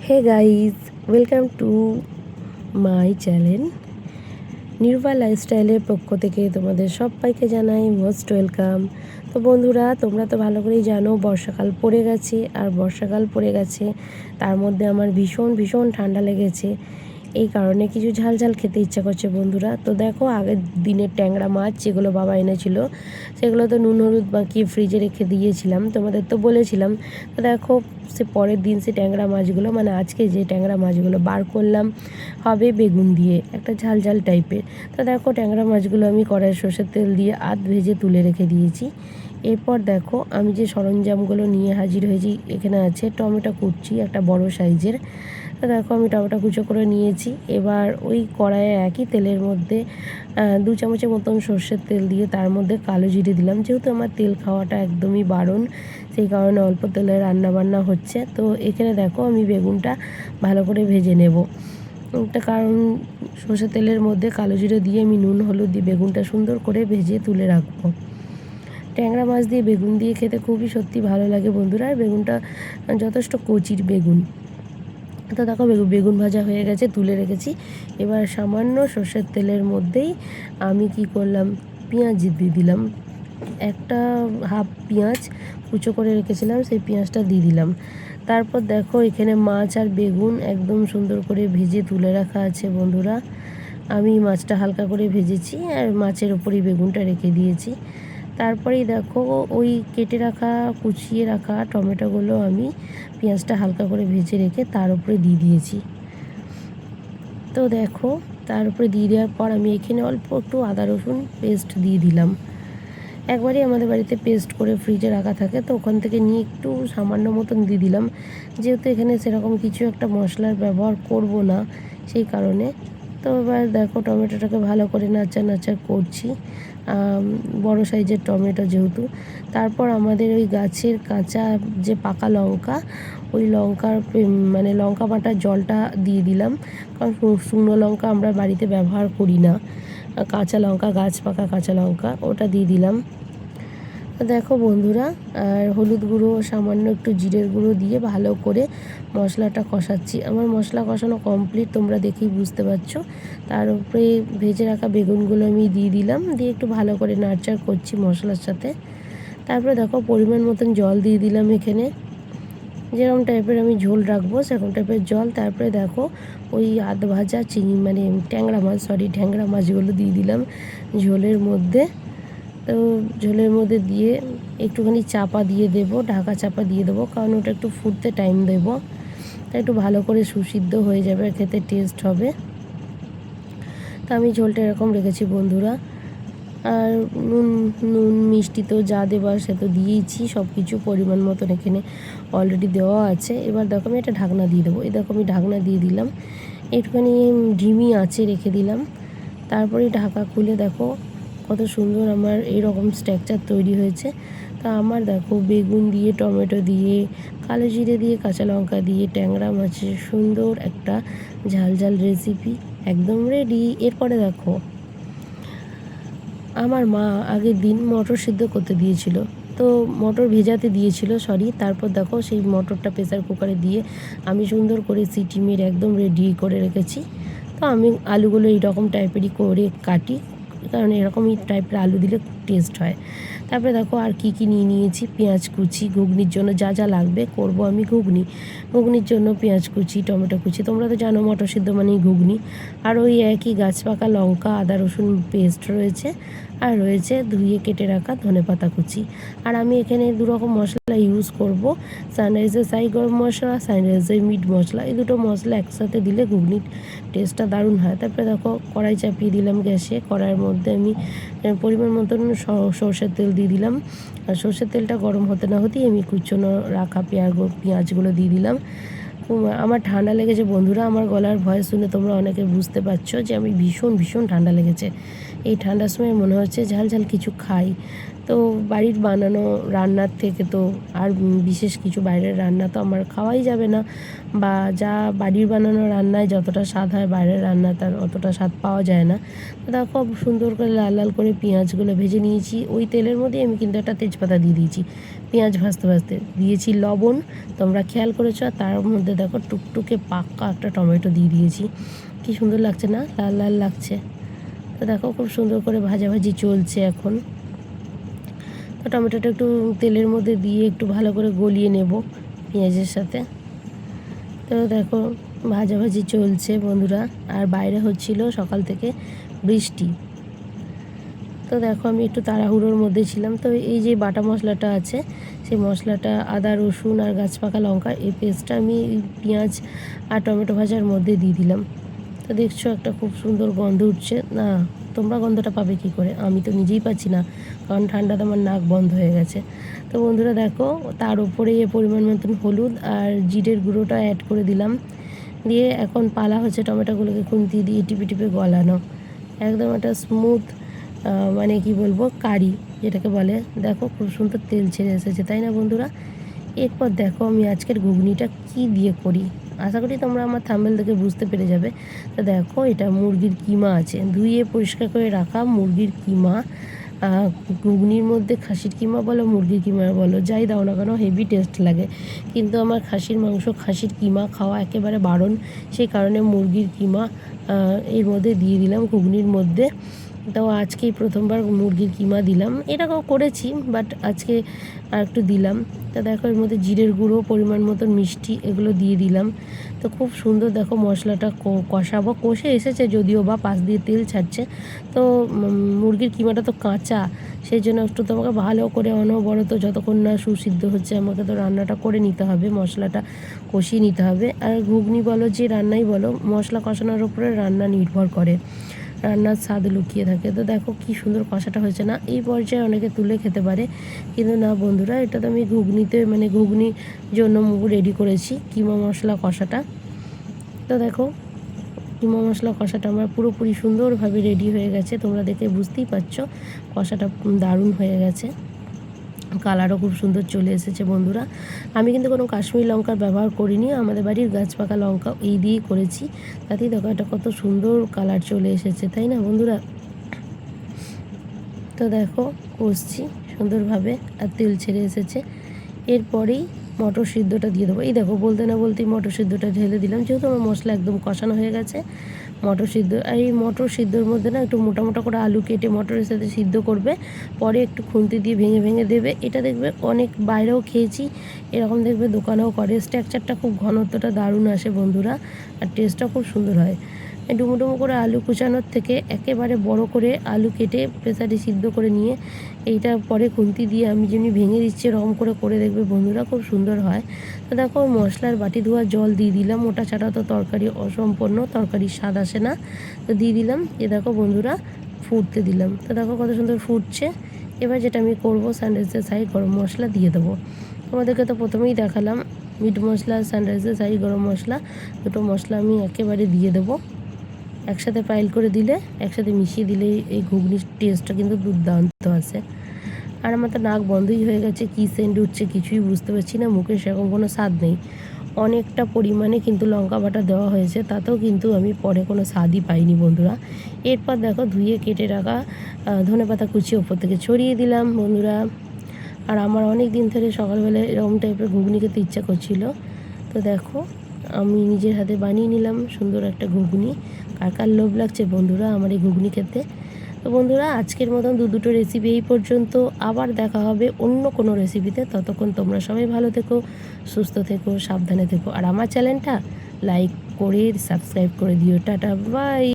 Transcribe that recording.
Hey guys, welcome to my channel. Nirbha লাইফস্টাইলের পক্ষ থেকে তোমাদের সবাইকে জানাই মোস্ট ওয়েলকাম। তো বন্ধুরা, তোমরা তো ভালো করেই জানো বর্ষাকাল পড়ে গেছে, আর বর্ষাকাল পড়ে গেছে তার মধ্যে আমার ভীষণ ভীষণ ঠান্ডা লেগেছে। এই কারণে কিছু ঝাল ঝাল খেতে ইচ্ছা করছে বন্ধুরা। তো দেখো, আগের দিনের ট্যাংরা মাছ যেগুলো বাবা এনেছিল সেগুলো তো নুন হলুদ মাখিয়ে ফ্রিজে রেখে দিয়েছিলাম, তোমাদের তো বলেছিলাম। তো দেখো, সে পরের দিন সে ট্যাংরা মাছগুলো, মানে আজকে যে ট্যাংরা মাছগুলো বার করলাম হবে বেগুন দিয়ে, একটা ঝাল ঝাল টাইপের। তো দেখো, ট্যাংরা মাছগুলো আমি কড়াইয়ে সর্ষের তেল দিয়ে আধ ভেজে তুলে রেখে দিয়েছি। এরপর দেখো, আমি যে সরঞ্জামগুলো নিয়ে হাজির হয়েছি, এখানে আছে টমেটো কুচি একটা বড় সাইজের। তো দেখো, আমি টমেটো কুচো করে নিয়েছি। এবার ওই কড়াইয়ে একই তেলের মধ্যে 2 চামচের মতন সর্ষের তেল দিয়ে তার মধ্যে কালো জিরে দিলাম। যেহেতু আমার তেল খাওয়াটা একদমই বারণ, সেই কারণে অল্প তেলে রান্নাবান্না হচ্ছে। তো এখানে দেখো, আমি বেগুনটা ভালো করে ভেজে নেব। একটা কারণ, সর্ষের তেলের মধ্যে কালো জিরে দিয়ে আমি নুন হলুদ দিয়ে বেগুনটা সুন্দর করে ভেজে তুলে রাখবো। ট্যাংরা মাছ দিয়ে বেগুন দিয়ে খেতে খুবই সত্যি ভালো লাগে বন্ধুরা। আর বেগুনটা যথেষ্ট কচির বেগুন। তো দেখো, বেগুন ভাজা হয়ে গেছে, তুলে রেখেছি। এবার সামান্য সর্ষের তেলের মধ্যেই আমি কি করলাম, পেঁয়াজ দিয়ে দিলাম। একটা হাফ পেঁয়াজ কুচো করে রেখেছিলাম, সেই পেঁয়াজটা দিয়ে দিলাম। তারপর দেখো, এখানে মাছ আর বেগুন একদম সুন্দর করে ভেজে তুলে রাখা আছে বন্ধুরা। আমি মাছটা হালকা করে ভেজেছি আর মাছের ওপরই বেগুনটা রেখে দিয়েছি। তারপরেই দেখো, ওই কেটে রাখা কুচিয়ে রাখা টমেটোগুলো আমি পেঁয়াজটা হালকা করে ভেজে রেখে তার উপরে দিয়ে দিয়েছি। তো দেখো, তার উপরে দিয়ে দেওয়ার পর আমি এখানে অল্প একটু আদা রসুন পেস্ট দিয়ে দিলাম। একবারই আমাদের বাড়িতে পেস্ট করে ফ্রিজে রাখা থাকে, তো ওখান থেকে নিয়ে একটু সামান্য মতন দিয়ে দিলাম। যেহেতু এখানে সেরকম কিছু একটা মশলার ব্যবহার করব না, সেই কারণে। তো এবার দেখো, টমেটোটাকে ভালো করে নাড়া করছি, বড় সাইজের টমেটো যেহেতু। তারপর আমাদের ওই গাছের কাঁচা যে পাকা লঙ্কা, ওই লঙ্কার মানে লঙ্কা বাটার জলটা দিয়ে দিলাম। কারণ শুকনো লঙ্কা আমরা বাড়িতে ব্যবহার করি না, কাঁচা লঙ্কা, গাছ পাকা কাঁচা লঙ্কা, ওটা দিয়ে দিলাম। দেখো বন্ধুরা, আর হলুদ গুঁড়ো, সামান্য একটু জিরের গুঁড়ো দিয়ে ভালো করে মশলাটা কষাচ্ছি। আমার মশলা কষানো কমপ্লিট, তোমরা দেখেই বুঝতে পারছো। তার উপরে ভেজে রাখা বেগুনগুলো আমি দিয়ে দিলাম, দিয়ে একটু ভালো করে নাড়চাড় করছি মশলার সাথে। তারপরে দেখো, পরিমাণ মতন জল দিয়ে দিলাম এখানে, যেরকম টাইপের আমি ঝোল রাখবো সেরকম টাইপের জল। তারপরে দেখো, ওই আধ ভাজা মানে ট্যাংরা মাছগুলো দিয়ে দিলাম ঝোলের মধ্যে। তো ঝোলের মধ্যে দিয়ে একটুখানি চাপা দিয়ে দেবো, ঢাকা চাপা দিয়ে দেবো, কারণ ওটা একটু ফুটতে টাইম দেবো। তা একটু ভালো করে সুসিদ্ধ হয়ে যাবে, খেতে টেস্ট হবে। তা আমি ঝোলটা এরকম রেখেছি বন্ধুরা। আর নুন নুন মিষ্টি তো যা দেওয়ার সে তো দিয়েইছি, সব কিছু পরিমাণ মতন এখানে অলরেডি দেওয়া আছে। এবার দেখো, আমি একটা ঢাকনা দিয়ে দেবো। এই দেখো, আমি ঢাকনা দিয়ে দিলাম, একটুখানি ঢিমি আঁচে রেখে দিলাম। তারপরে ঢাকা খুলে দেখো, কত সুন্দর আমার এইরকম স্ট্রাকচার তৈরি হয়েছে। তা আমার দেখো, বেগুন দিয়ে, টমেটো দিয়ে, কালো জিরে দিয়ে, কাঁচা লঙ্কা দিয়ে ট্যাংরা মাছের সুন্দর একটা ঝাল ঝাল রেসিপি একদম রেডি। এরপরে দেখো, আমার মা আগের দিন মটর সিদ্ধ করতে দিয়েছিল, তো মটর ভেজাতে দিয়েছিল সরি। তারপর দেখো, সেই মটরটা প্রেসার কুকারে দিয়ে আমি সুন্দর করে সিটি মেরে একদম রেডি করে রেখেছি। তো আমি আলুগুলো এইরকম টাইপেরই করে কাটি, কারণ এরকমই টাইপের আলু দিলে টেস্ট হয়। তারপরে দেখো, আর কি কি নিয়ে নিয়েছি, পেঁয়াজ কুচি, ঘুগনির জন্য যা যা লাগবে, করব আমি ঘুগনির জন্য পেঁয়াজ কুচি, টমেটো কুচি, তোমরা তো জানো মটর সিদ্ধ মানেই ঘুগনি। আর ওই একই গাছ পাকা লঙ্কা, আদা রসুন পেস্ট রয়েছে, আর রয়েছে ধুয়ে কেটে রাখা ধনেপাতা কুচি। আর আমি এখানে 2 রকম মশলা ইউজ করব, সানরাইজের সাই গরম মশলা, সানরাইজের মিট মশলা। এই দুটো মশলা একসাথে দিলে ঘুগনির টেস্টটা দারুণ হয়। তারপরে দেখো, কড়াই চাপিয়ে দিলাম গ্যাসে। কড়াইয়ের মধ্যে আমি পরিমাণ মতন সর্ষের তেল দিয়ে দিলাম। আর সর্ষের তেলটা গরম হতে না হতেই আমি কুচনো রাখা পেঁয়াজগুলো দিয়ে দিলাম। আমার ঠান্ডা লেগেছে বন্ধুরা, আমার গলার ভয়েস শুনে তোমরা অনেকে বুঝতে পারছো যে আমি ভীষণ ভীষণ ঠান্ডা লেগেছে। এই ঠান্ডার সময় মনে হচ্ছে ঝাল ঝাল কিছু খাই। তো বাড়ির বানানো রান্নার থেকে তো আর বিশেষ কিছু বাইরের রান্না তো আমার খাওয়াই যাবে না, বা যা বাড়ির বানানো রান্নায় যতটা স্বাদ হয় বাইরের রান্না তার অতটা স্বাদ পাওয়া যায় না। তো দেখো সুন্দর করে লাল লাল করে পেঁয়াজগুলো ভেজে নিয়েছি। ওই তেলের মধ্যে আমি কিন্তু একটা তেজপাতা দিয়ে দিয়েছি, পেঁয়াজ ভাজতে ভাজতে দিয়েছি লবণ, তোমরা খেয়াল করেছো। তার মধ্যে দেখো টুকটুকে পাক্কা একটা টমেটো দিয়ে দিয়েছি। কি সুন্দর লাগছে না, লাল লাল লাগছে। তো দেখো খুব সুন্দর করে ভাজাভাজি চলছে এখন। তো টমেটোটা একটু তেলের মধ্যে দিয়ে একটু ভালো করে গলিয়ে নেব পেঁয়াজের সাথে। তো দেখো ভাজাভাজি চলছে বন্ধুরা, আর বাইরে হচ্ছিল সকাল থেকে বৃষ্টি। তো দেখো আমি একটু তাড়াহুড়োর মধ্যে ছিলাম। তো এই যে বাটা মশলাটা আছে, সেই মশলাটা আদা রসুন আর গাছপাকা লঙ্কা এই পেস্টটা আমি পেঁয়াজ আর টমেটো ভাজার মধ্যে দিয়ে দিলাম। তো দেখছো একটা খুব সুন্দর গন্ধ উঠছে না, তোমরা গন্ধটা পাবে কি করে, আমি তো নিজেই পাচ্ছি না, কারণ ঠান্ডাতে আমার নাক বন্ধ হয়ে গেছে। তো বন্ধুরা দেখো তার উপরে পরিমাণ মতন হলুদ আর জিরের গুঁড়োটা অ্যাড করে দিলাম। দিয়ে এখন পালা হচ্ছে টমেটোগুলোকে খুন্তি দিয়ে টিপে টিপে গলানো, একদম একটা স্মুথ মানে কি বলবো কারি যেটাকে বলে। দেখো খুব সুন্দর তেল ছেড়ে এসেছে, তাই না বন্ধুরা? এরপর দেখো আমি আজকের ঘুগনিটা কি দিয়ে করি, আশা করি তোমরা আমার থাম্বনেল দেখে বুঝতে পেরে যাবে। তো দেখো এটা মুরগির কিমা আছে, ধুয়ে পরিষ্কার করে রাখা মুরগির কিমা। ঘুগনির মধ্যে খাসির কিমা বলো মুরগির কিমা বলো যাই দাও না কেন হেভি টেস্ট লাগে, কিন্তু আমার খাসির মাংস খাসির কিমা খাওয়া একেবারে বারণ, সেই কারণে মুরগির কিমা এর মধ্যে দিয়ে দিলাম ঘুগনির মধ্যে। তো আজকেই প্রথমবার মুরগির কিমা দিলাম, এটাকেও করেছি বাট আজকে আর একটু দিলাম। তা দেখো এর মধ্যে জিরের গুঁড়ো পরিমাণ মতন মিষ্টি এগুলো দিয়ে দিলাম। তো খুব সুন্দর দেখো মশলাটা কষাবো, কষে এসেছে যদিও বা পাশ দিয়ে তেল ছাড়ছে। তো মুরগির কিমাটা তো কাঁচা, সেই জন্য একটু তোমাকে ভালো করে অনবরত যতক্ষণ না সুসিদ্ধ হচ্ছে আমাকে তো রান্নাটা করে নিতে হবে, মশলাটা কষিয়ে নিতে হবে। আর ঘুগনি বলো যে রান্নাই বলো মশলা কষানোর উপরে রান্না নির্ভর করে, রান্নার স্বাদ লুকিয়ে থাকে। তো দেখো কি সুন্দর কষাটা হয়েছে না, এই পর্যায়ে অনেকে তুলে খেতে পারে, কিন্তু না বন্ধুরা এটা তো আমি ঘুগনিতে মানে ঘুগনির জন্য রেডি করেছি কিমা মশলা কষাটা। তো দেখো কিমা মশলা কষাটা আমার পুরোপুরি সুন্দরভাবে রেডি হয়ে গেছে, তোমরা দেখে বুঝতেই পারছো কষাটা দারুণ হয়ে গেছে, কালারও খুব সুন্দর চলে এসেছে বন্ধুরা। আমি কিন্তু কোনো কাশ্মীরি লঙ্কার ব্যবহার করিনি, আমাদের বাড়ির গাছপাকা লঙ্কা এই দিয়েই করেছি, তাতেই দেখো এটা কত সুন্দর কালার চলে এসেছে, তাই না বন্ধুরা? তো দেখো কষছি সুন্দরভাবে আর তেল ছেড়ে এসেছে। এরপরেই মটর সিদ্ধটা দিয়ে দেবো, এই দেখো বলতে না বলতেই মটর সিদ্ধটা ঢেলে দিলাম, যেহেতু আমার মশলা একদম কষানো হয়ে গেছে। মটর সিদ্ধ, আর এই মটর সিদ্ধর মধ্যে না একটু মোটা মোটা করে আলু কেটে মটরের সাথে সিদ্ধ করবে, পরে একটু খুন্তি দিয়ে ভেঙে ভেঙে দেবে। এটা দেখবে অনেক বাইরেও খেয়েছি, এরকম দেখবে দোকানেও করে, স্ট্রাকচারটা খুব ঘনত্বটা দারুণ আসে বন্ধুরা, আর টেস্টটা খুব সুন্দর হয়। ডুমো ডুমো করে আলু কুচানোর থেকে একেবারে বড় করে আলু কেটে প্রেসারে সিদ্ধ করে নিয়ে এইটা পরে খুন্তি দিয়ে আমি যেমনি ভেঙে দিচ্ছি এরকম করে করে দেখবে বন্ধুরা খুব সুন্দর হয়। তো দেখো মশলার বাটি ধোয়া জল দিয়ে দিলাম, ওটা ছাড়া তো তরকারি অসম্পূর্ণ, তরকারির স্বাদ আসে না। তো দিয়ে দিলাম, এ দেখো বন্ধুরা ফুটতে দিলাম। তো দেখো কত সুন্দর ফুটছে। এবার যেটা আমি করবো সানরাইজের সাই গরম মশলা দিয়ে দেবো, তোমাদেরকে তো প্রথমেই দেখালাম মিট মশলা সানরাইজের সাই গরম মশলা, দুটো মশলা আমি একেবারে দিয়ে দেবো। একসাথে পাইল করে দিলে, একসাথে মিশিয়ে দিলে এই ঘুগনির টেস্টটা কিন্তু দুর্দান্ত আসে। আর আমার তো নাক বন্ধই হয়ে গেছে, কী সেন্ট উঠছে কিছুই বুঝতে পারছি না, মুখে সেরকম কোনো স্বাদ নেই। অনেকটা পরিমাণে কিন্তু লঙ্কা বাটা দেওয়া হয়েছে, তাতেও কিন্তু আমি পরে কোনো স্বাদই পাইনি বন্ধুরা। এরপর দেখো ধুয়ে কেটে রাখা ধনেপাতা কুচি ওপর থেকে ছড়িয়ে দিলাম বন্ধুরা। আর আমার অনেক দিন ধরে সকালবেলায় এরকম টাইপের ঘুগনি খেতে ইচ্ছা করছিল, তো দেখো আমি নিজের হাতে বানিয়ে নিলাম সুন্দর একটা ঘুগনি। কার কার লোভ লাগছে বন্ধুরা আমার এই ঘুগনি খেতে? তো বন্ধুরা আজকের মতন দুটো রেসিপি এই পর্যন্ত, আবার দেখা হবে অন্য কোনো রেসিপিতে। ততক্ষণ তোমরা সবাই ভালো থেকো, সুস্থ থেকো, সাবধানে থেকো, আর আমার চ্যানেলটা লাইক করে সাবস্ক্রাইব করে দিও। Tata bye.